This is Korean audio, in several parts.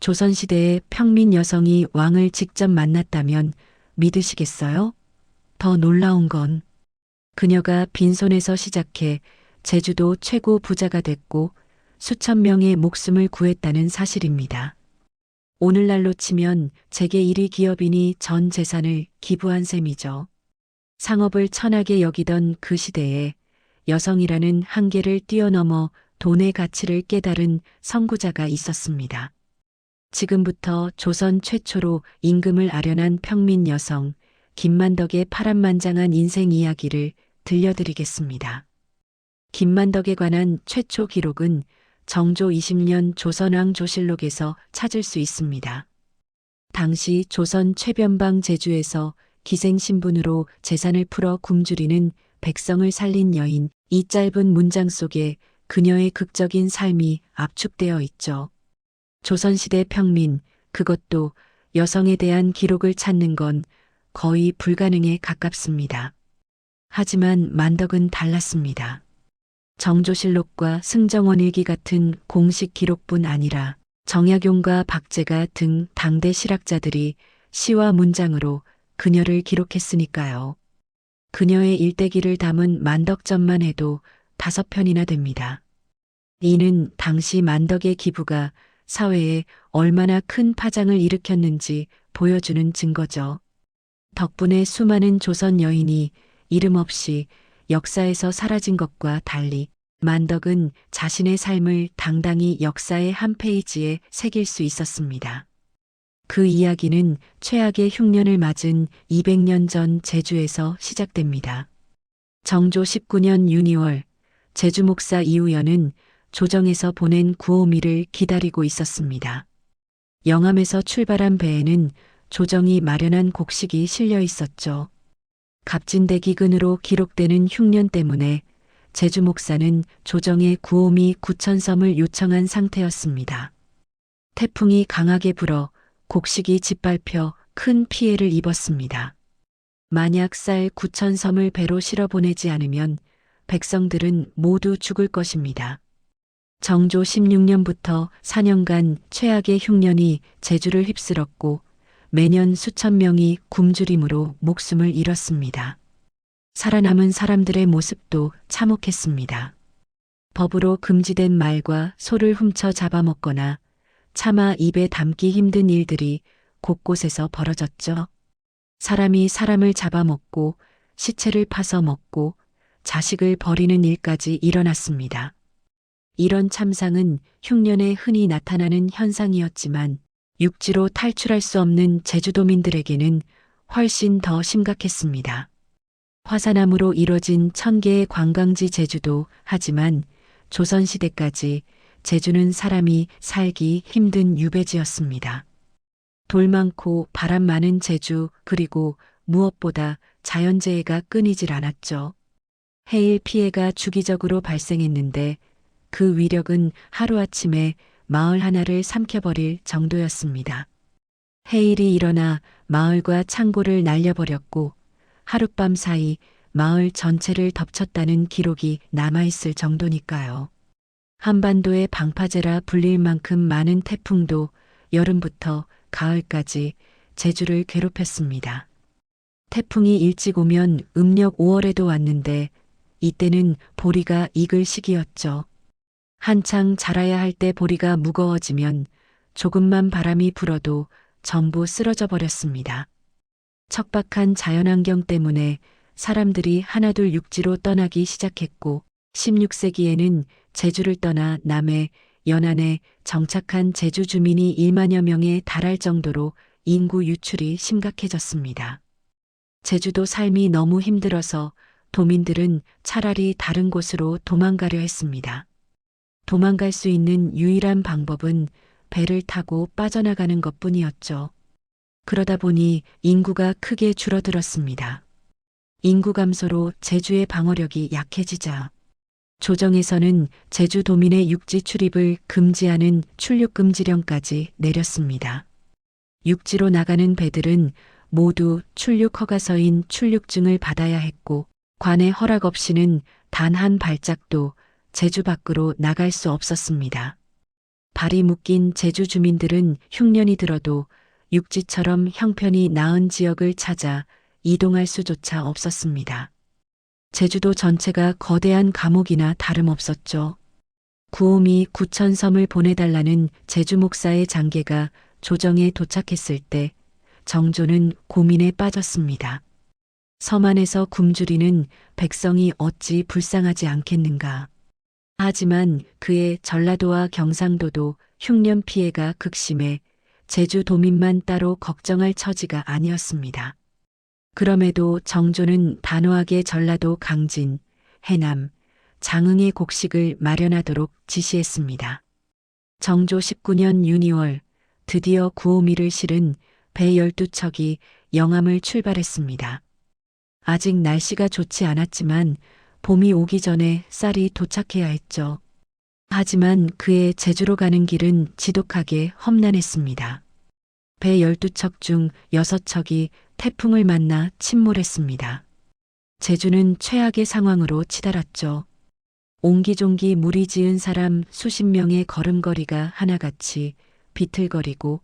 조선시대의 평민 여성이 왕을 직접 만났다면 믿으시겠어요? 더 놀라운 건 그녀가 빈손에서 시작해 제주도 최고 부자가 됐고 수천 명의 목숨을 구했다는 사실입니다. 오늘날로 치면 세계 1위 기업인이 전 재산을 기부한 셈이죠. 상업을 천하게 여기던 그 시대에 여성이라는 한계를 뛰어넘어 돈의 가치를 깨달은 선구자가 있었습니다. 지금부터 조선 최초로 임금을 아련한 평민 여성 김만덕의 파란만장한 인생 이야기를 들려드리겠습니다. 김만덕에 관한 최초 기록은 정조 20년 조선왕 조실록에서 찾을 수 있습니다. 당시 조선 최변방 제주에서 기생신분으로 재산을 풀어 굶주리는 백성을 살린 여인, 이 짧은 문장 속에 그녀의 극적인 삶이 압축되어 있죠. 조선시대 평민, 그것도 여성에 대한 기록을 찾는 건 거의 불가능에 가깝습니다. 하지만 만덕은 달랐습니다. 정조실록과 승정원일기 같은 공식 기록뿐 아니라 정약용과 박제가 등 당대 실학자들이 시와 문장으로 그녀를 기록했으니까요. 그녀의 일대기를 담은 만덕전만 해도 5편이나 됩니다. 이는 당시 만덕의 기부가 사회에 얼마나 큰 파장을 일으켰는지 보여주는 증거죠. 덕분에 수많은 조선 여인이 이름 없이 역사에서 사라진 것과 달리 만덕은 자신의 삶을 당당히 역사의 한 페이지에 새길 수 있었습니다. 그 이야기는 최악의 흉년을 맞은 200년 전 제주에서 시작됩니다. 정조 19년 유니월 제주 목사 이우연은 조정에서 보낸 구호미를 기다리고 있었습니다. 영암에서 출발한 배에는 조정이 마련한 곡식이 실려 있었죠. 갑진대기근으로 기록되는 흉년 때문에 제주 목사는 조정에 구호미 9,000섬을 요청한 상태였습니다. 태풍이 강하게 불어 곡식이 짓밟혀 큰 피해를 입었습니다. 만약 쌀 9,000섬을 배로 실어 보내지 않으면 백성들은 모두 죽을 것입니다. 정조 16년부터 4년간 최악의 흉년이 제주를 휩쓸었고 매년 수천 명이 굶주림으로 목숨을 잃었습니다. 살아남은 사람들의 모습도 참혹했습니다. 법으로 금지된 말과 소를 훔쳐 잡아먹거나 차마 입에 담기 힘든 일들이 곳곳에서 벌어졌죠. 사람이 사람을 잡아먹고 시체를 파서 먹고 자식을 버리는 일까지 일어났습니다. 이런 참상은 흉년에 흔히 나타나는 현상이었지만 육지로 탈출할 수 없는 제주도민들에게는 훨씬 더 심각했습니다. 화산암으로 이뤄진 1000개의 관광지 제주도, 하지만 조선시대까지 제주는 사람이 살기 힘든 유배지였습니다. 돌 많고 바람 많은 제주, 그리고 무엇보다 자연재해가 끊이질 않았죠. 해일 피해가 주기적으로 발생했는데 그 위력은 하루아침에 마을 하나를 삼켜버릴 정도였습니다. 해일이 일어나 마을과 창고를 날려버렸고 하룻밤 사이 마을 전체를 덮쳤다는 기록이 남아있을 정도니까요. 한반도의 방파제라 불릴 만큼 많은 태풍도 여름부터 가을까지 제주를 괴롭혔습니다. 태풍이 일찍 오면 음력 5월에도 왔는데 이때는 보리가 익을 시기였죠. 한창 자라야 할 때 보리가 무거워지면 조금만 바람이 불어도 전부 쓰러져 버렸습니다. 척박한 자연환경 때문에 사람들이 하나둘 육지로 떠나기 시작했고 16세기에는 제주를 떠나 남해, 연안에 정착한 제주 주민이 1만여 명에 달할 정도로 인구 유출이 심각해졌습니다. 제주도 삶이 너무 힘들어서 도민들은 차라리 다른 곳으로 도망가려 했습니다. 도망갈 수 있는 유일한 방법은 배를 타고 빠져나가는 것뿐이었죠. 그러다 보니 인구가 크게 줄어들었습니다. 인구 감소로 제주의 방어력이 약해지자 조정에서는 제주도민의 육지 출입을 금지하는 출륙금지령까지 내렸습니다. 육지로 나가는 배들은 모두 출륙 허가서인 출륙증을 받아야 했고 관의 허락 없이는 단 한 발짝도 제주 밖으로 나갈 수 없었습니다. 발이 묶인 제주 주민들은 흉년이 들어도 육지처럼 형편이 나은 지역을 찾아 이동할 수조차 없었습니다. 제주도 전체가 거대한 감옥이나 다름없었죠. 구홈이 구천섬을 보내달라는 제주 목사의 장계가 조정에 도착했을 때 정조는 고민에 빠졌습니다. 섬 안에서 굶주리는 백성이 어찌 불쌍하지 않겠는가. 하지만 그의 전라도와 경상도도 흉년 피해가 극심해 제주 도민만 따로 걱정할 처지가 아니었습니다. 그럼에도 정조는 단호하게 전라도 강진, 해남, 장흥의 곡식을 마련하도록 지시했습니다. 정조 19년 유니월 드디어 구호미를 실은 배 12척이 영암을 출발했습니다. 아직 날씨가 좋지 않았지만 봄이 오기 전에 쌀이 도착해야 했죠. 하지만 그의 제주로 가는 길은 지독하게 험난했습니다. 배 12척 중 6척이 태풍을 만나 침몰했습니다. 제주는 최악의 상황으로 치달았죠. 옹기종기 무리지은 사람 수십 명의 걸음걸이가 하나같이 비틀거리고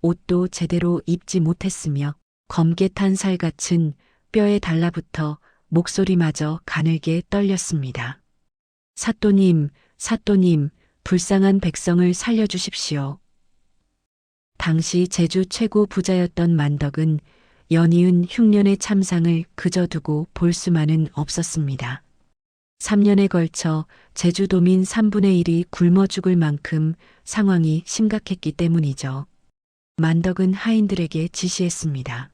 옷도 제대로 입지 못했으며 검게 탄 살갗은 뼈에 달라붙어 목소리마저 가늘게 떨렸습니다. 사또님, 사또님, 불쌍한 백성을 살려주십시오. 당시 제주 최고 부자였던 만덕은 연이은 흉년의 참상을 그저 두고 볼 수만은 없었습니다. 3년에 걸쳐 제주도민 3분의 1이 굶어 죽을 만큼 상황이 심각했기 때문이죠. 만덕은 하인들에게 지시했습니다.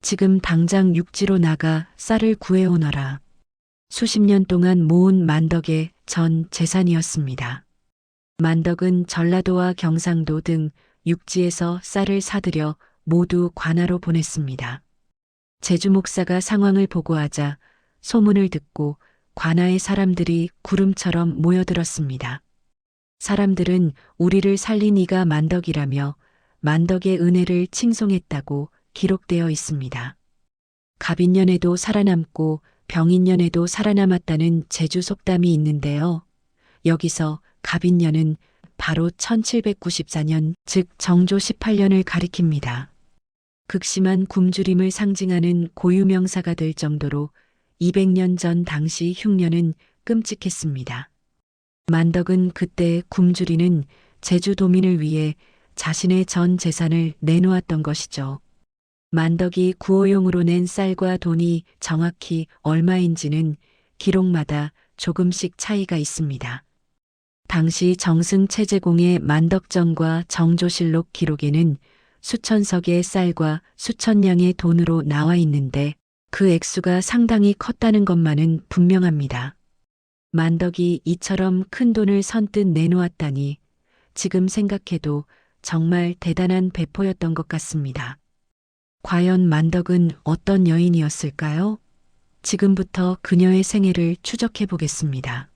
지금 당장 육지로 나가 쌀을 구해오너라. 수십 년 동안 모은 만덕의 전 재산이었습니다. 만덕은 전라도와 경상도 등 육지에서 쌀을 사들여 모두 관하로 보냈습니다. 제주 목사가 상황을 보고하자 소문을 듣고 관아의 사람들이 구름처럼 모여들었습니다. 사람들은 우리를 살린 이가 만덕이라며 만덕의 은혜를 칭송했다고 기록되어 있습니다. 갑인년에도 살아남고 병인년에도 살아남았다는 제주 속담이 있는데요. 여기서 갑인년은 바로 1794년, 즉 정조 18년을 가리킵니다. 극심한 굶주림을 상징하는 고유명사가 될 정도로 200년 전 당시 흉년은 끔찍했습니다. 만덕은 그때 굶주리는 제주도민을 위해 자신의 전 재산을 내놓았던 것이죠. 만덕이 구호용으로 낸 쌀과 돈이 정확히 얼마인지는 기록마다 조금씩 차이가 있습니다. 당시 정승체제공의 만덕정과 정조실록 기록에는 수천 석의 쌀과 수천 냥의 돈으로 나와 있는데 그 액수가 상당히 컸다는 것만은 분명합니다. 만덕이 이처럼 큰 돈을 선뜻 내놓았다니 지금 생각해도 정말 대단한 배포였던 것 같습니다. 과연 만덕은 어떤 여인이었을까요? 지금부터 그녀의 생애를 추적해 보겠습니다.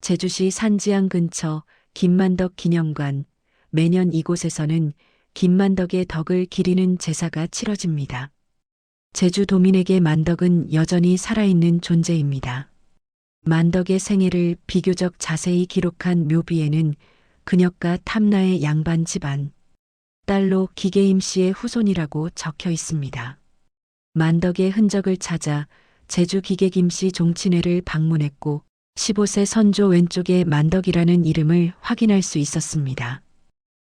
제주시 산지항 근처 김만덕 기념관, 매년 이곳에서는 김만덕의 덕을 기리는 제사가 치러집니다. 제주도민에게 만덕은 여전히 살아있는 존재입니다. 만덕의 생애를 비교적 자세히 기록한 묘비에는 그녀가 탐나의 양반 집안, 딸로 기계임 씨의 후손이라고 적혀 있습니다. 만덕의 흔적을 찾아 제주 기계김 씨 종친회를 방문했고 15세 선조 왼쪽에 만덕이라는 이름을 확인할 수 있었습니다.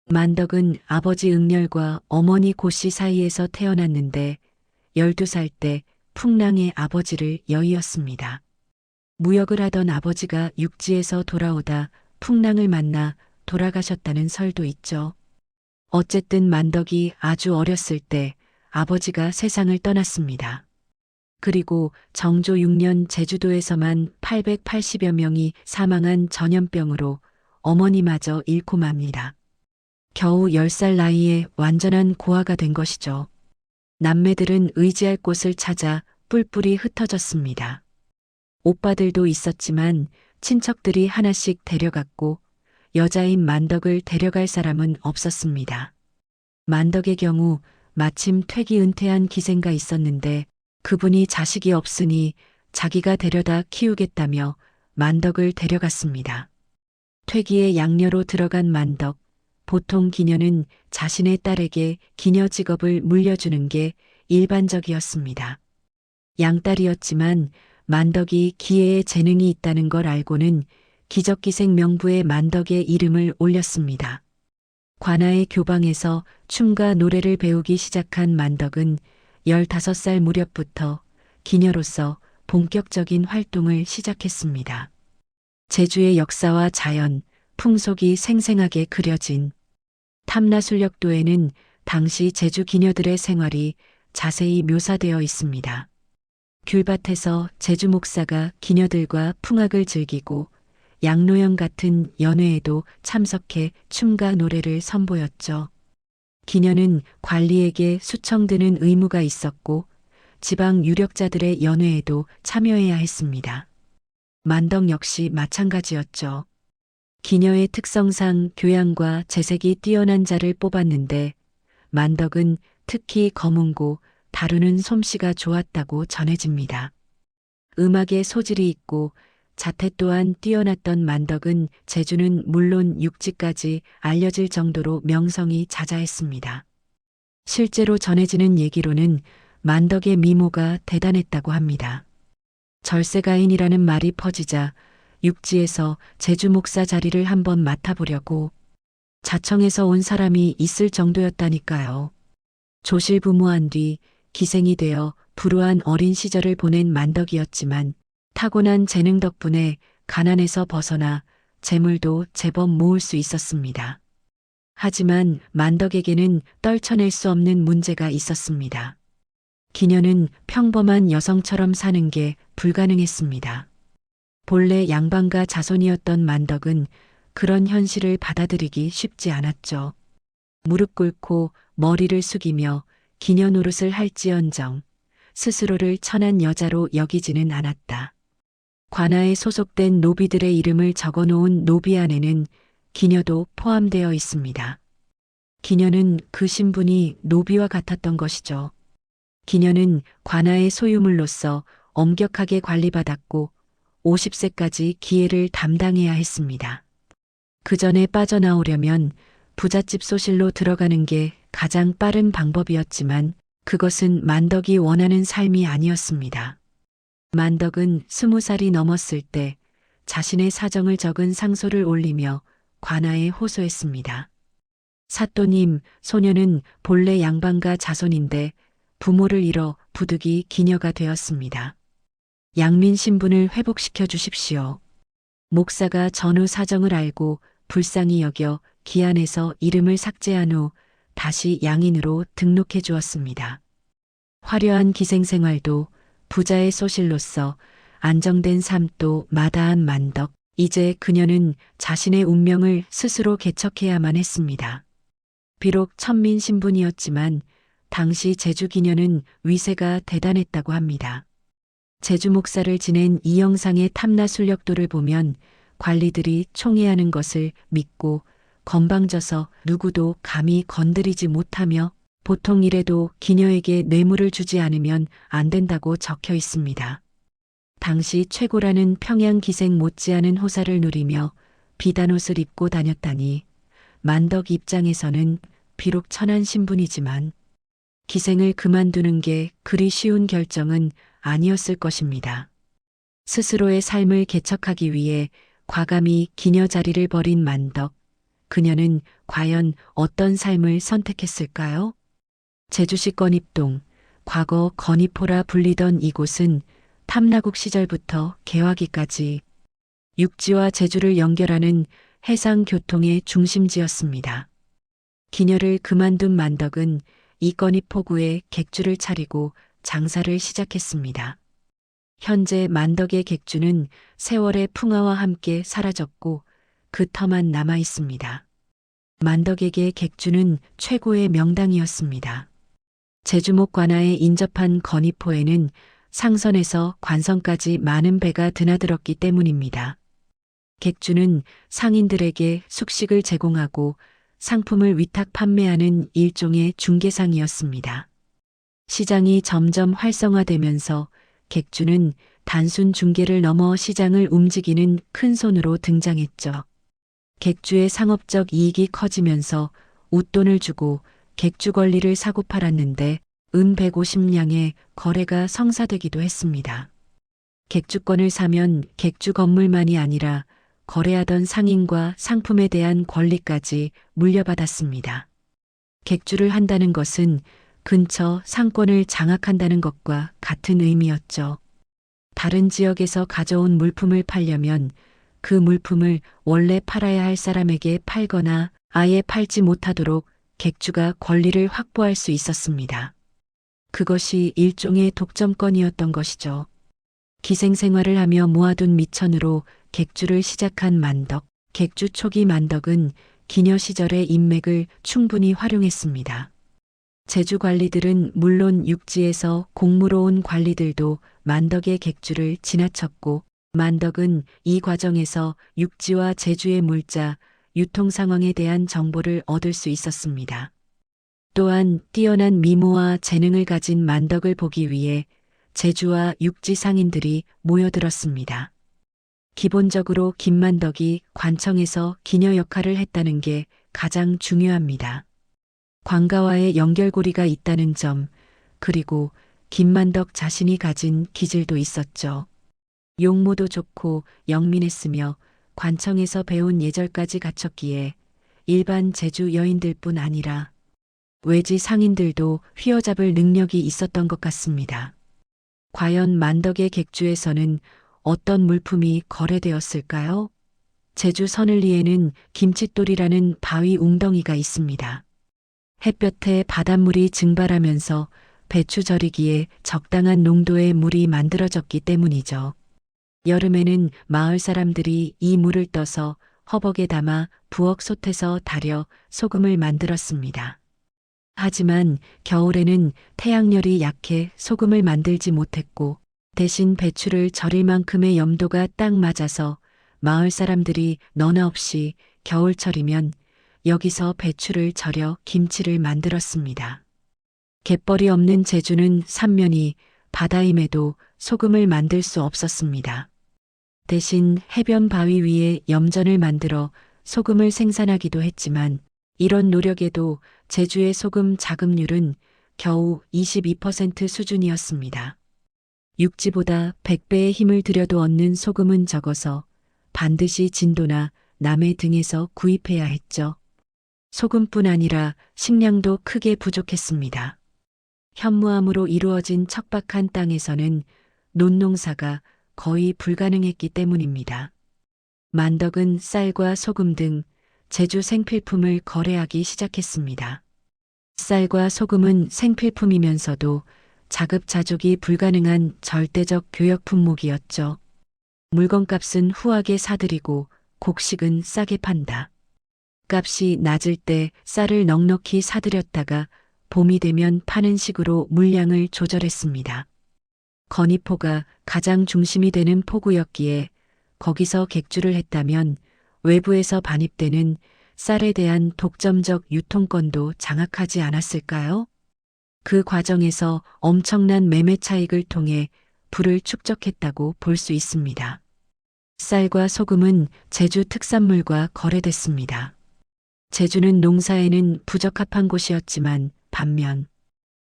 만덕은 아버지 응렬과 어머니 고씨 사이에서 태어났는데 12살 때 풍랑의 아버지를 여의었습니다. 무역을 하던 아버지가 육지에서 돌아오다 풍랑을 만나 돌아가셨다는 설도 있죠. 어쨌든 만덕이 아주 어렸을 때 아버지가 세상을 떠났습니다. 그리고 정조 6년 제주도에서만 880여 명이 사망한 전염병으로 어머니마저 잃고 맙니다. 겨우 10살 나이에 완전한 고아가 된 것이죠. 남매들은 의지할 곳을 찾아 뿔뿔이 흩어졌습니다. 오빠들도 있었지만 친척들이 하나씩 데려갔고 여자인 만덕을 데려갈 사람은 없었습니다. 만덕의 경우 마침 퇴기 은퇴한 기생가 있었는데 그분이 자식이 없으니 자기가 데려다 키우겠다며 만덕을 데려갔습니다. 퇴기의 양녀로 들어간 만덕. 보통 기녀는 자신의 딸에게 기녀 직업을 물려주는 게 일반적이었습니다. 양딸이었지만 만덕이 기예에 재능이 있다는 걸 알고는 기적기생 명부에 만덕의 이름을 올렸습니다. 관아의 교방에서 춤과 노래를 배우기 시작한 만덕은 15살 무렵부터 기녀로서 본격적인 활동을 시작했습니다. 제주의 역사와 자연, 풍속이 생생하게 그려진 탐라술력도에는 당시 제주 기녀들의 생활이 자세히 묘사되어 있습니다. 귤밭에서 제주 목사가 기녀들과 풍악을 즐기고 양로연 같은 연회에도 참석해 춤과 노래를 선보였죠. 기녀는 관리에게 수청드는 의무가 있었고 지방 유력자들의 연회에도 참여해야 했습니다. 만덕 역시 마찬가지였죠. 기녀의 특성상 교양과 재색이 뛰어난 자를 뽑았는데 만덕은 특히 검은고 다루는 솜씨가 좋았다고 전해집니다. 음악에 소질이 있고 자태 또한 뛰어났던 만덕은 제주는 물론 육지까지 알려질 정도로 명성이 자자했습니다. 실제로 전해지는 얘기로는 만덕의 미모가 대단했다고 합니다. 절세가인이라는 말이 퍼지자 육지에서 제주 목사 자리를 한번 맡아보려고 자청에서 온 사람이 있을 정도였다니까요. 조실부무한 뒤 기생이 되어 불우한 어린 시절을 보낸 만덕이었지만 타고난 재능 덕분에 가난에서 벗어나 재물도 제법 모을 수 있었습니다. 하지만 만덕에게는 떨쳐낼 수 없는 문제가 있었습니다. 기녀는 평범한 여성처럼 사는 게 불가능했습니다. 본래 양반가 자손이었던 만덕은 그런 현실을 받아들이기 쉽지 않았죠. 무릎 꿇고 머리를 숙이며 기녀 노릇을 할지언정 스스로를 천한 여자로 여기지는 않았다. 관아에 소속된 노비들의 이름을 적어놓은 노비 안에는 기녀도 포함되어 있습니다. 기녀는 그 신분이 노비와 같았던 것이죠. 기녀는 관아의 소유물로서 엄격하게 관리받았고 50세까지 기예를 담당해야 했습니다. 그 전에 빠져나오려면 부잣집 소실로 들어가는 게 가장 빠른 방법이었지만 그것은 만덕이 원하는 삶이 아니었습니다. 만덕은 20살이 넘었을 때 자신의 사정을 적은 상소를 올리며 관아에 호소했습니다. 사또님, 소녀는 본래 양반가 자손인데 부모를 잃어 부득이 기녀가 되었습니다. 양민 신분을 회복시켜 주십시오. 목사가 전후 사정을 알고 불쌍히 여겨 기안에서 이름을 삭제한 후 다시 양인으로 등록해 주었습니다. 화려한 기생생활도 부자의 소실로서 안정된 삶도 마다한 만덕. 이제 그녀는 자신의 운명을 스스로 개척해야만 했습니다. 비록 천민 신분이었지만 당시 제주 기녀는 위세가 대단했다고 합니다. 제주 목사를 지낸 이 영상의 탐라술력도를 보면 관리들이 총애하는 것을 믿고 건방져서 누구도 감히 건드리지 못하며 보통 일에도 기녀에게 뇌물을 주지 않으면 안 된다고 적혀 있습니다. 당시 최고라는 평양 기생 못지않은 호사를 누리며 비단옷을 입고 다녔다니 만덕 입장에서는 비록 천한 신분이지만 기생을 그만두는 게 그리 쉬운 결정은 아니었을 것입니다. 스스로의 삶을 개척하기 위해 과감히 기녀 자리를 버린 만덕. 그녀는 과연 어떤 삶을 선택했을까요? 제주시 건입동, 과거 건이포라 불리던 이곳은 탐라국 시절부터 개화기까지 육지와 제주를 연결하는 해상 교통의 중심지였습니다. 기녀를 그만둔 만덕은 이 건이포구에 객주를 차리고 장사를 시작했습니다. 현재 만덕의 객주는 세월의 풍화와 함께 사라졌고 그 터만 남아 있습니다. 만덕에게 객주는 최고의 명당이었습니다. 제주목 관아에 인접한 건이포에는 상선에서 관선까지 많은 배가 드나들었기 때문입니다. 객주는 상인들에게 숙식을 제공하고 상품을 위탁 판매하는 일종의 중개상이었습니다. 시장이 점점 활성화되면서 객주는 단순 중개를 넘어 시장을 움직이는 큰 손으로 등장했죠. 객주의 상업적 이익이 커지면서 웃돈을 주고 객주 권리를 사고 팔았는데 은 150량의 거래가 성사되기도 했습니다. 객주권을 사면 객주 건물만이 아니라 거래하던 상인과 상품에 대한 권리까지 물려받았습니다. 객주를 한다는 것은 근처 상권을 장악한다는 것과 같은 의미였죠. 다른 지역에서 가져온 물품을 팔려면 그 물품을 원래 팔아야 할 사람에게 팔거나 아예 팔지 못하도록 객주가 권리를 확보할 수 있었습니다. 그것이 일종의 독점권이었던 것이죠. 기생생활을 하며 모아둔 미천으로 객주를 시작한 만덕. 객주 초기 만덕은 기녀 시절의 인맥을 충분히 활용했습니다. 제주 관리들은 물론 육지에서 공무로 온 관리들도 만덕의 객주를 지나쳤고 만덕은 이 과정에서 육지와 제주의 물자, 유통 상황에 대한 정보를 얻을 수 있었습니다. 또한 뛰어난 미모와 재능을 가진 만덕을 보기 위해 제주와 육지 상인들이 모여들었습니다. 기본적으로 김만덕이 관청에서 기녀 역할을 했다는 게 가장 중요합니다. 관가와의 연결고리가 있다는 점, 그리고 김만덕 자신이 가진 기질도 있었죠. 용모도 좋고 영민했으며 관청에서 배운 예절까지 갖췄기에 일반 제주 여인들뿐 아니라 외지 상인들도 휘어잡을 능력이 있었던 것 같습니다. 과연 만덕의 객주에서는 어떤 물품이 거래되었을까요? 제주 서늘리에는 김칫돌이라는 바위 웅덩이가 있습니다. 햇볕에 바닷물이 증발하면서 배추 절이기에 적당한 농도의 물이 만들어졌기 때문이죠. 여름에는 마을 사람들이 이 물을 떠서 허벅에 담아 부엌 솥에서 달여 소금을 만들었습니다. 하지만 겨울에는 태양열이 약해 소금을 만들지 못했고 대신 배추를 절일 만큼의 염도가 딱 맞아서 마을 사람들이 너나 없이 겨울철이면 여기서 배추를 절여 김치를 만들었습니다. 갯벌이 없는 제주는 삼면이 바다임에도 소금을 만들 수 없었습니다. 대신 해변 바위 위에 염전을 만들어 소금을 생산하기도 했지만 이런 노력에도 제주의 소금 자급률은 겨우 22% 수준이었습니다. 육지보다 100배의 힘을 들여도 얻는 소금은 적어서 반드시 진도나 남해 등에서 구입해야 했죠. 소금뿐 아니라 식량도 크게 부족했습니다. 현무암으로 이루어진 척박한 땅에서는 논농사가 거의 불가능했기 때문입니다. 만덕은 쌀과 소금 등 제주 생필품을 거래하기 시작했습니다. 쌀과 소금은 생필품이면서도 자급자족이 불가능한 절대적 교역 품목이었죠. 물건값은 후하게 사들이고 곡식은 싸게 판다. 값이 낮을 때 쌀을 넉넉히 사들였다가 봄이 되면 파는 식으로 물량을 조절했습니다. 건의포가 가장 중심이 되는 포구였기에 거기서 객주를 했다면 외부에서 반입되는 쌀에 대한 독점적 유통권도 장악하지 않았을까요? 그 과정에서 엄청난 매매 차익을 통해 부를 축적했다고 볼 수 있습니다. 쌀과 소금은 제주 특산물과 거래됐습니다. 제주는 농사에는 부적합한 곳이었지만 반면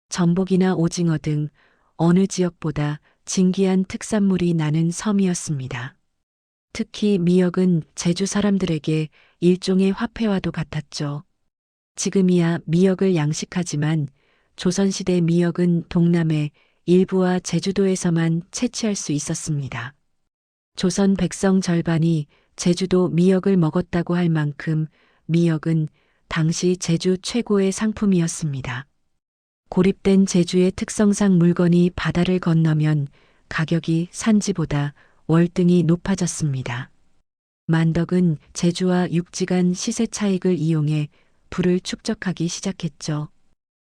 전복이나 오징어 등 어느 지역보다 진귀한 특산물이 나는 섬이었습니다. 특히 미역은 제주 사람들에게 일종의 화폐와도 같았죠. 지금이야 미역을 양식하지만 조선시대 미역은 동남해 일부와 제주도에서만 채취할 수 있었습니다. 조선 백성 절반이 제주도 미역을 먹었다고 할 만큼 미역은 당시 제주 최고의 상품이었습니다. 고립된 제주의 특성상 물건이 바다를 건너면 가격이 산지보다 월등히 높아졌습니다. 만덕은 제주와 육지 간 시세 차익을 이용해 부를 축적하기 시작했죠.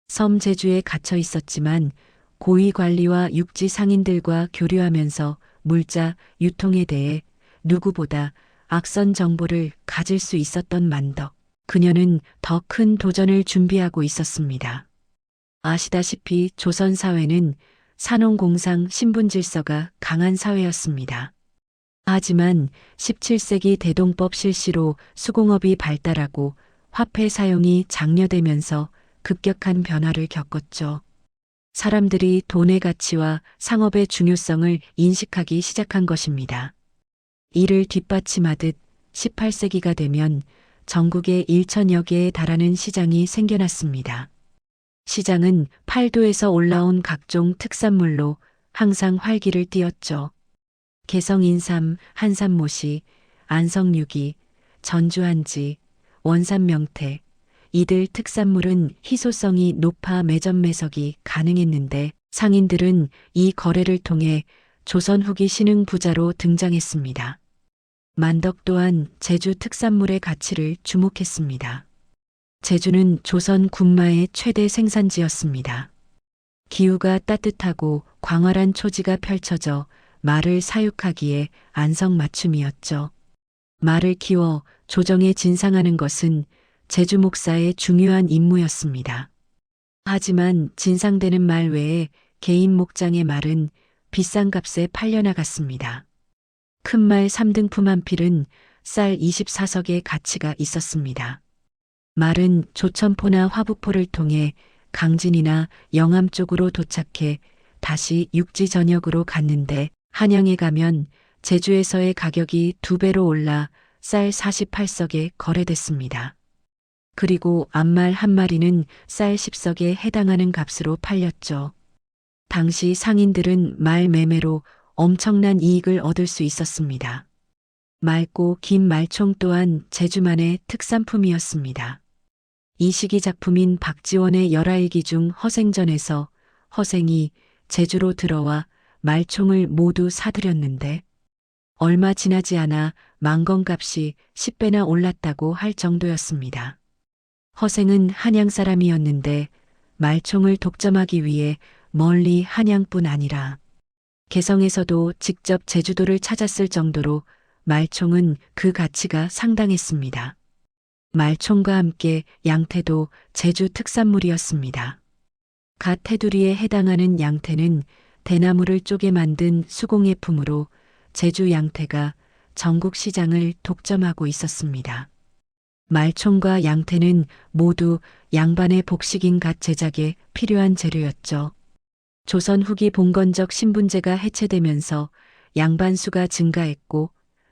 섬 제주에 갇혀 있었지만 고위 관리와 육지 상인들과 교류하면서 물자, 유통에 대해 누구보다 악선 정보를 가질 수 있었던 만덕. 그녀는 더 큰 도전을 준비하고 있었습니다. 아시다시피 조선 사회는 산업공상 신분 질서가 강한 사회였습니다. 하지만 17세기 대동법 실시로 수공업이 발달하고 화폐 사용이 장려되면서 급격한 변화를 겪었죠. 사람들이 돈의 가치와 상업의 중요성을 인식하기 시작한 것입니다. 이를 뒷받침하듯 18세기가 되면 전국에 1천여 개에 달하는 시장이 생겨났습니다. 시장은 팔도에서 올라온 각종 특산물로 항상 활기를 띠었죠. 개성인삼, 한산모시, 안성유기, 전주한지, 원산명태, 이들 특산물은 희소성이 높아 매점 매석이 가능했는데 상인들은 이 거래를 통해 조선 후기 신흥 부자로 등장했습니다. 만덕 또한 제주 특산물의 가치를 주목했습니다. 제주는 조선 군마의 최대 생산지였습니다. 기후가 따뜻하고 광활한 초지가 펼쳐져 말을 사육하기에 안성맞춤이었죠. 말을 키워 조정에 진상하는 것은 제주 목사의 중요한 임무였습니다. 하지만 진상되는 말 외에 개인 목장의 말은 비싼 값에 팔려나갔습니다. 큰 말 3등품 한 필은 쌀 24석의 가치가 있었습니다. 말은 조천포나 화북포를 통해 강진이나 영암 쪽으로 도착해 다시 육지 전역으로 갔는데 한양에 가면 제주에서의 가격이 2배로 올라 쌀 48석에 거래됐습니다. 그리고 암말 한 마리는 쌀 10석에 해당하는 값으로 팔렸죠. 당시 상인들은 말 매매로 엄청난 이익을 얻을 수 있었습니다. 맑고 긴 말총 또한 제주만의 특산품이었습니다. 이 시기 작품인 박지원의 열하일기 중 허생전에서 허생이 제주로 들어와 말총을 모두 사들였는데 얼마 지나지 않아 망건값이 10배나 올랐다고 할 정도였습니다. 허생은 한양 사람이었는데 말총을 독점하기 위해 멀리 한양뿐 아니라 개성에서도 직접 제주도를 찾았을 정도로 말총은 그 가치가 상당했습니다. 말총과 함께 양태도 제주 특산물이었습니다. 갓 테두리에 해당하는 양태는 대나무를 쪼개 만든 수공예품으로 제주 양태가 전국 시장을 독점하고 있었습니다. 말총과 양태는 모두 양반의 복식인 갓 제작에 필요한 재료였죠. 조선 후기 봉건적 신분제가 해체되면서 양반 수가 증가했고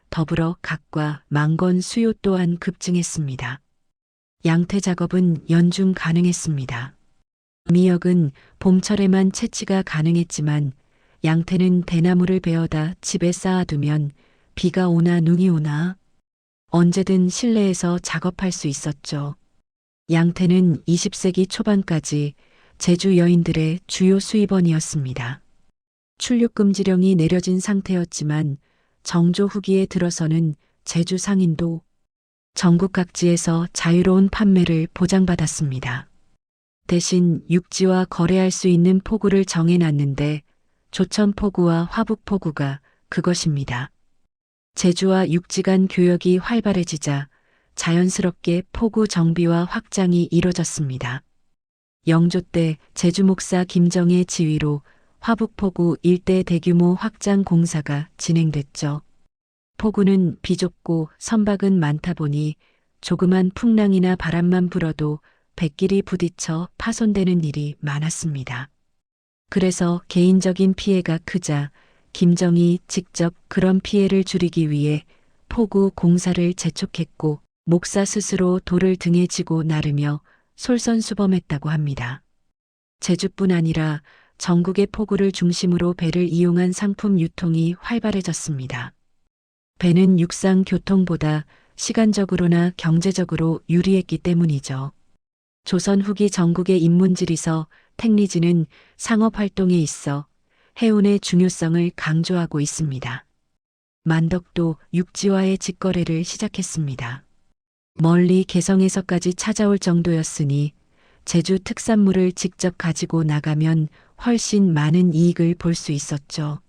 더불어 갓과 망건 수요 또한 급증했습니다. 양태 작업은 연중 가능했습니다. 미역은 봄철에만 채취가 가능했지만 양태는 대나무를 베어다 집에 쌓아두면 비가 오나 눈이 오나 언제든 실내에서 작업할 수 있었죠. 양태는 20세기 초반까지 제주 여인들의 주요 수입원이었습니다. 출륙금지령이 내려진 상태였지만 정조 후기에 들어서는 제주 상인도 전국 각지에서 자유로운 판매를 보장받았습니다. 대신 육지와 거래할 수 있는 포구를 정해놨는데 조천포구와 화북포구가 그것입니다. 제주와 육지 간 교역이 활발해지자 자연스럽게 포구 정비와 확장이 이뤄졌습니다. 영조 때 제주 목사 김정의 지휘로 화북포구 일대 대규모 확장 공사가 진행됐죠. 포구는 비좁고 선박은 많다 보니 조그만 풍랑이나 바람만 불어도 뱃길이 부딪혀 파손되는 일이 많았습니다. 그래서 개인적인 피해가 크자 김정이 직접 그런 피해를 줄이기 위해 포구 공사를 재촉했고 목사 스스로 돌을 등에 지고 나르며 솔선수범했다고 합니다. 제주뿐 아니라 전국의 포구를 중심으로 배를 이용한 상품 유통이 활발해졌습니다. 배는 육상 교통보다 시간적으로나 경제적으로 유리했기 때문이죠. 조선 후기 전국의 인문지리서 택리지는 상업활동에 있어 해운의 중요성을 강조하고 있습니다. 만덕도 육지와의 직거래를 시작했습니다. 멀리 개성에서까지 찾아올 정도였으니 제주 특산물을 직접 가지고 나가면 훨씬 많은 이익을 볼 수 있었죠.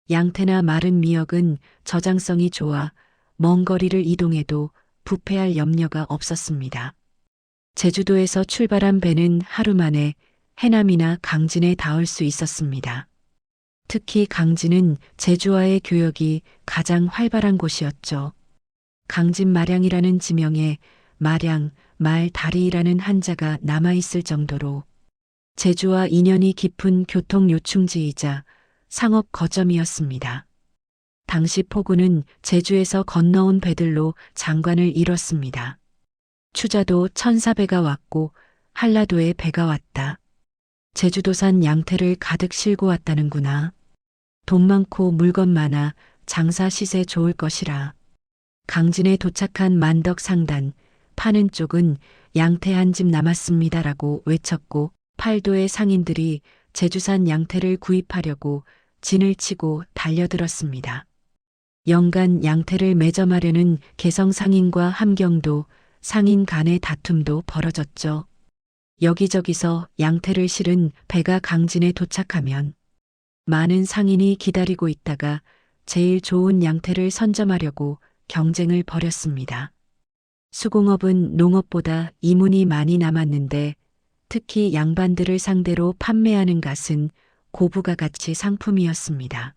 양태나 마른 미역은 저장성이 좋아 먼 거리를 이동해도 부패할 염려가 없었습니다. 제주도에서 출발한 배는 하루 만에 해남이나 강진에 닿을 수 있었습니다. 특히 강진은 제주와의 교역이 가장 활발한 곳이었죠. 강진마량이라는 지명에 마량, 말 다리라는 한자가 남아있을 정도로 제주와 인연이 깊은 교통 요충지이자 상업 거점이었습니다. 당시 포구는 제주에서 건너온 배들로 장관을 이뤘습니다. 추자도 천사배가 왔고 한라도에 배가 왔다. 제주도산 양태를 가득 싣고 왔다는구나. 돈 많고 물건 많아 장사 시세 좋을 것이라. 강진에 도착한 만덕 상단, 파는 쪽은 양태 한 집 남았습니다라고 외쳤고 팔도의 상인들이 제주산 양태를 구입하려고 진을 치고 달려들었습니다. 연간 양태를 매점하려는 개성 상인과 함경도 상인 간의 다툼도 벌어졌죠. 여기저기서 양태를 실은 배가 강진에 도착하면 많은 상인이 기다리고 있다가 제일 좋은 양태를 선점하려고 경쟁을 벌였습니다. 수공업은 농업보다 이문이 많이 남았는데 특히 양반들을 상대로 판매하는 갓은 고부가 가치 상품이었습니다.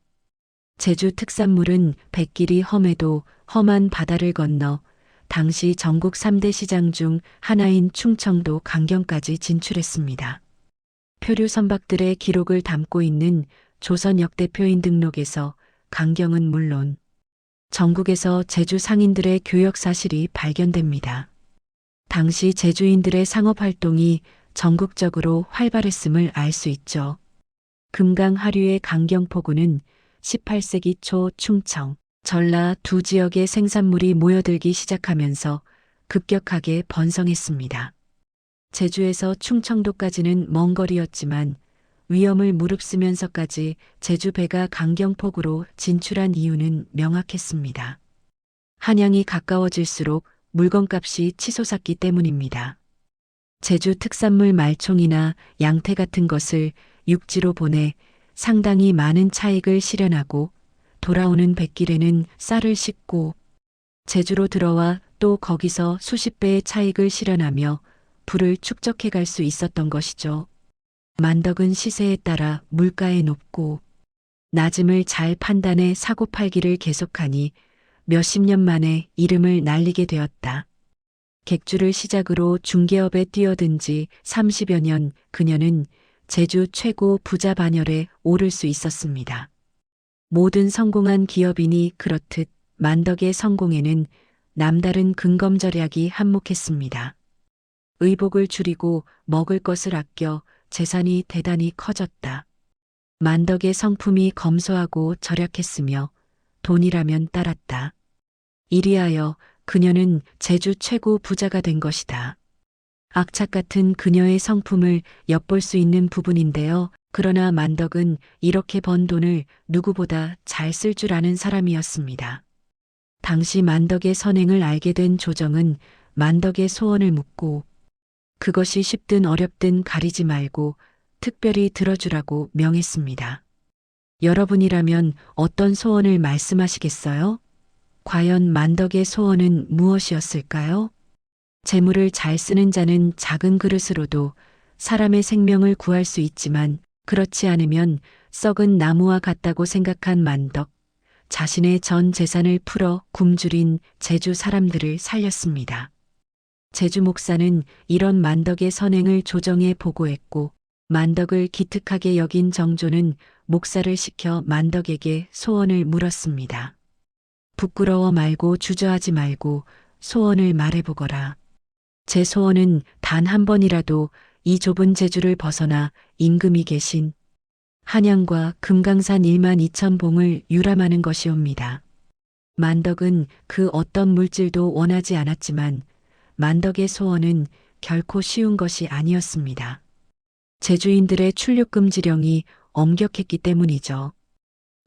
제주 특산물은 백길이 험해도 험한 바다를 건너 당시 전국 3대 시장 중 하나인 충청도 강경까지 진출했습니다. 표류 선박들의 기록을 담고 있는 조선 역대표인 등록에서 강경은 물론 전국에서 제주 상인들의 교역 사실이 발견됩니다. 당시 제주인들의 상업 활동이 전국적으로 활발했음을 알 수 있죠. 금강 하류의 강경포구는 18세기 초 충청, 전라 두 지역의 생산물이 모여들기 시작하면서 급격하게 번성했습니다. 제주에서 충청도까지는 먼 거리였지만 위험을 무릅쓰면서까지 제주 배가 강경포구로 진출한 이유는 명확했습니다. 한양이 가까워질수록 물건값이 치솟았기 때문입니다. 제주 특산물 말총이나 양태 같은 것을 육지로 보내 상당히 많은 차익을 실현하고 돌아오는 백길에는 쌀을 싣고 제주로 들어와 또 거기서 수십 배의 차익을 실현하며 부를 축적해 갈 수 있었던 것이죠. 만덕은 시세에 따라 물가에 높고 낮음을 잘 판단해 사고 팔기를 계속하니 몇십 년 만에 이름을 날리게 되었다. 객주를 시작으로 중개업에 뛰어든 지 30여 년 그녀는 제주 최고 부자 반열에 오를 수 있었습니다. 모든 성공한 기업인이 그렇듯 만덕의 성공에는 남다른 근검절약이 한몫했습니다. 의복을 줄이고 먹을 것을 아껴 재산이 대단히 커졌다. 만덕의 성품이 검소하고 절약했으며 돈이라면 따랐다. 이리하여 그녀는 제주 최고 부자가 된 것이다. 악착 같은 그녀의 성품을 엿볼 수 있는 부분인데요. 그러나 만덕은 이렇게 번 돈을 누구보다 잘 쓸 줄 아는 사람이었습니다. 당시 만덕의 선행을 알게 된 조정은 만덕의 소원을 묻고 그것이 쉽든 어렵든 가리지 말고 특별히 들어주라고 명했습니다. 여러분이라면 어떤 소원을 말씀하시겠어요? 과연 만덕의 소원은 무엇이었을까요? 재물을 잘 쓰는 자는 작은 그릇으로도 사람의 생명을 구할 수 있지만 그렇지 않으면 썩은 나무와 같다고 생각한 만덕, 자신의 전 재산을 풀어 굶주린 제주 사람들을 살렸습니다. 제주 목사는 이런 만덕의 선행을 조정에 보고했고 만덕을 기특하게 여긴 정조는 목사를 시켜 만덕에게 소원을 물었습니다. 부끄러워 말고 주저하지 말고 소원을 말해보거라. 제 소원은 단 한 번이라도 이 좁은 제주를 벗어나 임금이 계신 한양과 금강산 1만 2천 봉을 유람하는 것이옵니다. 만덕은 그 어떤 물질도 원하지 않았지만 만덕의 소원은 결코 쉬운 것이 아니었습니다. 제주인들의 출륙금지령이 엄격했기 때문이죠.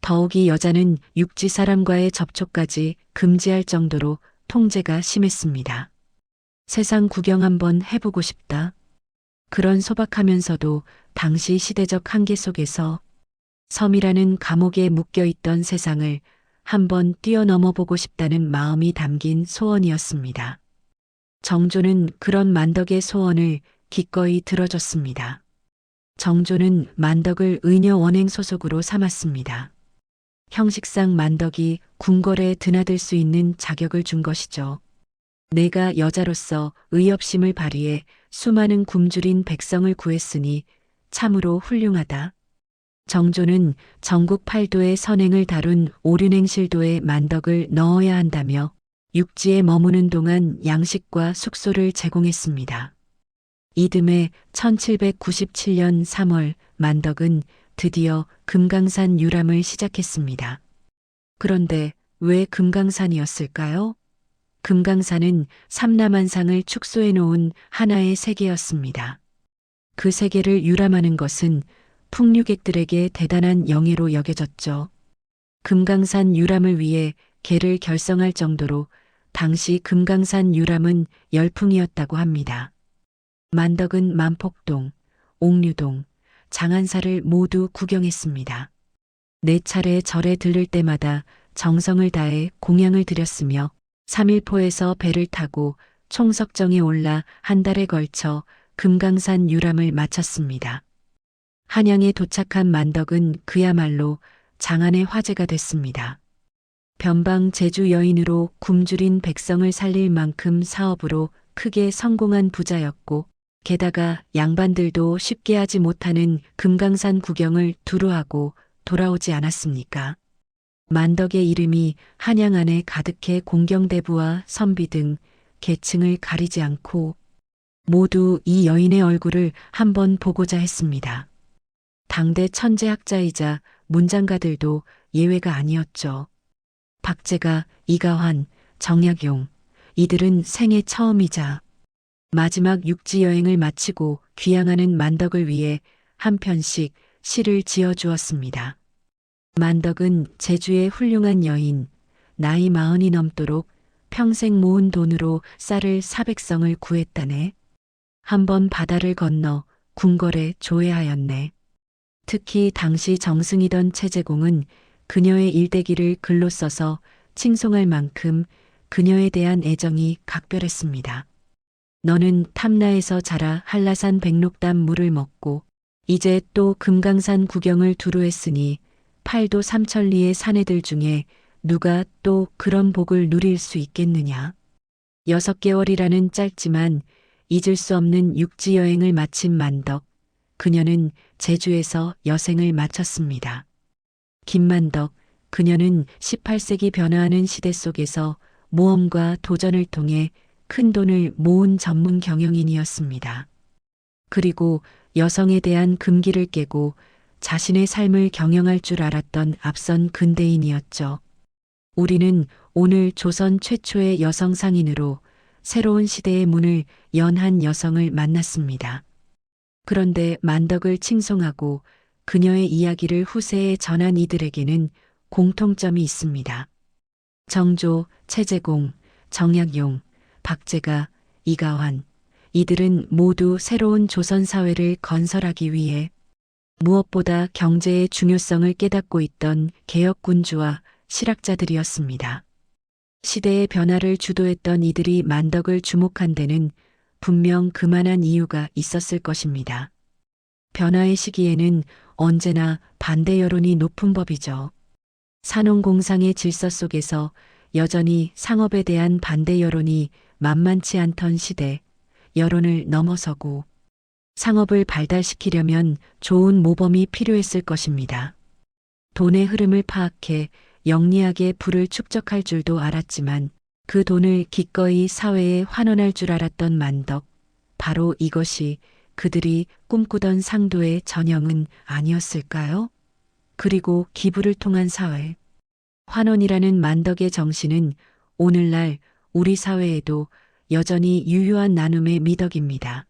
더욱이 여자는 육지 사람과의 접촉까지 금지할 정도로 통제가 심했습니다. 세상 구경 한번 해보고 싶다. 그런 소박하면서도 당시 시대적 한계 속에서 섬이라는 감옥에 묶여있던 세상을 한번 뛰어넘어 보고 싶다는 마음이 담긴 소원이었습니다. 정조는 그런 만덕의 소원을 기꺼이 들어줬습니다. 정조는 만덕을 의녀 원행 소속으로 삼았습니다. 형식상 만덕이 궁궐에 드나들 수 있는 자격을 준 것이죠. 내가 여자로서 의협심을 발휘해 수많은 굶주린 백성을 구했으니 참으로 훌륭하다. 정조는 전국 8도의 선행을 다룬 오륜행실도에 만덕을 넣어야 한다며 육지에 머무는 동안 양식과 숙소를 제공했습니다. 이듬해 1797년 3월 만덕은 드디어 금강산 유람을 시작했습니다. 그런데 왜 금강산이었을까요? 금강산은 삼라만상을 축소해 놓은 하나의 세계였습니다. 그 세계를 유람하는 것은 풍류객들에게 대단한 영예로 여겨졌죠. 금강산 유람을 위해 계를 결성할 정도로 당시 금강산 유람은 열풍이었다고 합니다. 만덕은 만폭동, 옥류동, 장안사를 모두 구경했습니다. 4차례 절에 들를 때마다 정성을 다해 공양을 드렸으며 3일포에서 배를 타고 총석정에 올라 한 달에 걸쳐 금강산 유람을 마쳤습니다. 한양에 도착한 만덕은 그야말로 장안의 화제가 됐습니다. 변방 제주 여인으로 굶주린 백성을 살릴 만큼 사업으로 크게 성공한 부자였고 게다가 양반들도 쉽게 하지 못하는 금강산 구경을 두루 하고 돌아오지 않았습니까? 만덕의 이름이 한양 안에 가득해 공경대부와 선비 등 계층을 가리지 않고 모두 이 여인의 얼굴을 한번 보고자 했습니다. 당대 천재학자이자 문장가들도 예외가 아니었죠. 박제가, 이가환, 정약용, 이들은 생애 처음이자 마지막 육지 여행을 마치고 귀향하는 만덕을 위해 한 편씩 시를 지어주었습니다. 만덕은 제주의 훌륭한 여인, 나이 40이 넘도록 평생 모은 돈으로 쌀을 400성을 구했다네. 한번 바다를 건너 궁궐에 조회하였네. 특히 당시 정승이던 최재공은 그녀의 일대기를 글로 써서 칭송할 만큼 그녀에 대한 애정이 각별했습니다. 너는 탐라에서 자라 한라산 백록담 물을 먹고 이제 또 금강산 구경을 두루 했으니 8도 3천리의 사내들 중에 누가 또 그런 복을 누릴 수 있겠느냐. 6개월이라는 짧지만 잊을 수 없는 육지 여행을 마친 만덕. 그녀는 제주에서 여생을 마쳤습니다. 김만덕, 그녀는 18세기 변화하는 시대 속에서 모험과 도전을 통해 큰 돈을 모은 전문 경영인이었습니다. 그리고 여성에 대한 금기를 깨고 자신의 삶을 경영할 줄 알았던 앞선 근대인이었죠. 우리는 오늘 조선 최초의 여성 상인으로 새로운 시대의 문을 연 한 여성을 만났습니다. 그런데 만덕을 칭송하고 그녀의 이야기를 후세에 전한 이들에게는 공통점이 있습니다. 정조, 최재공, 정약용, 박제가, 이가환, 이들은 모두 새로운 조선 사회를 건설하기 위해 무엇보다 경제의 중요성을 깨닫고 있던 개혁군주와 실학자들이었습니다. 시대의 변화를 주도했던 이들이 만덕을 주목한 데는 분명 그만한 이유가 있었을 것입니다. 변화의 시기에는 언제나 반대 여론이 높은 법이죠. 산업공상의 질서 속에서 여전히 상업에 대한 반대 여론이 만만치 않던 시대, 여론을 넘어서고 상업을 발달시키려면 좋은 모범이 필요했을 것입니다. 돈의 흐름을 파악해 영리하게 부를 축적할 줄도 알았지만 그 돈을 기꺼이 사회에 환원할 줄 알았던 만덕, 바로 이것이 그들이 꿈꾸던 상도의 전형은 아니었을까요? 그리고 기부를 통한 사회. 환원이라는 만덕의 정신은 오늘날 우리 사회에도 여전히 유효한 나눔의 미덕입니다.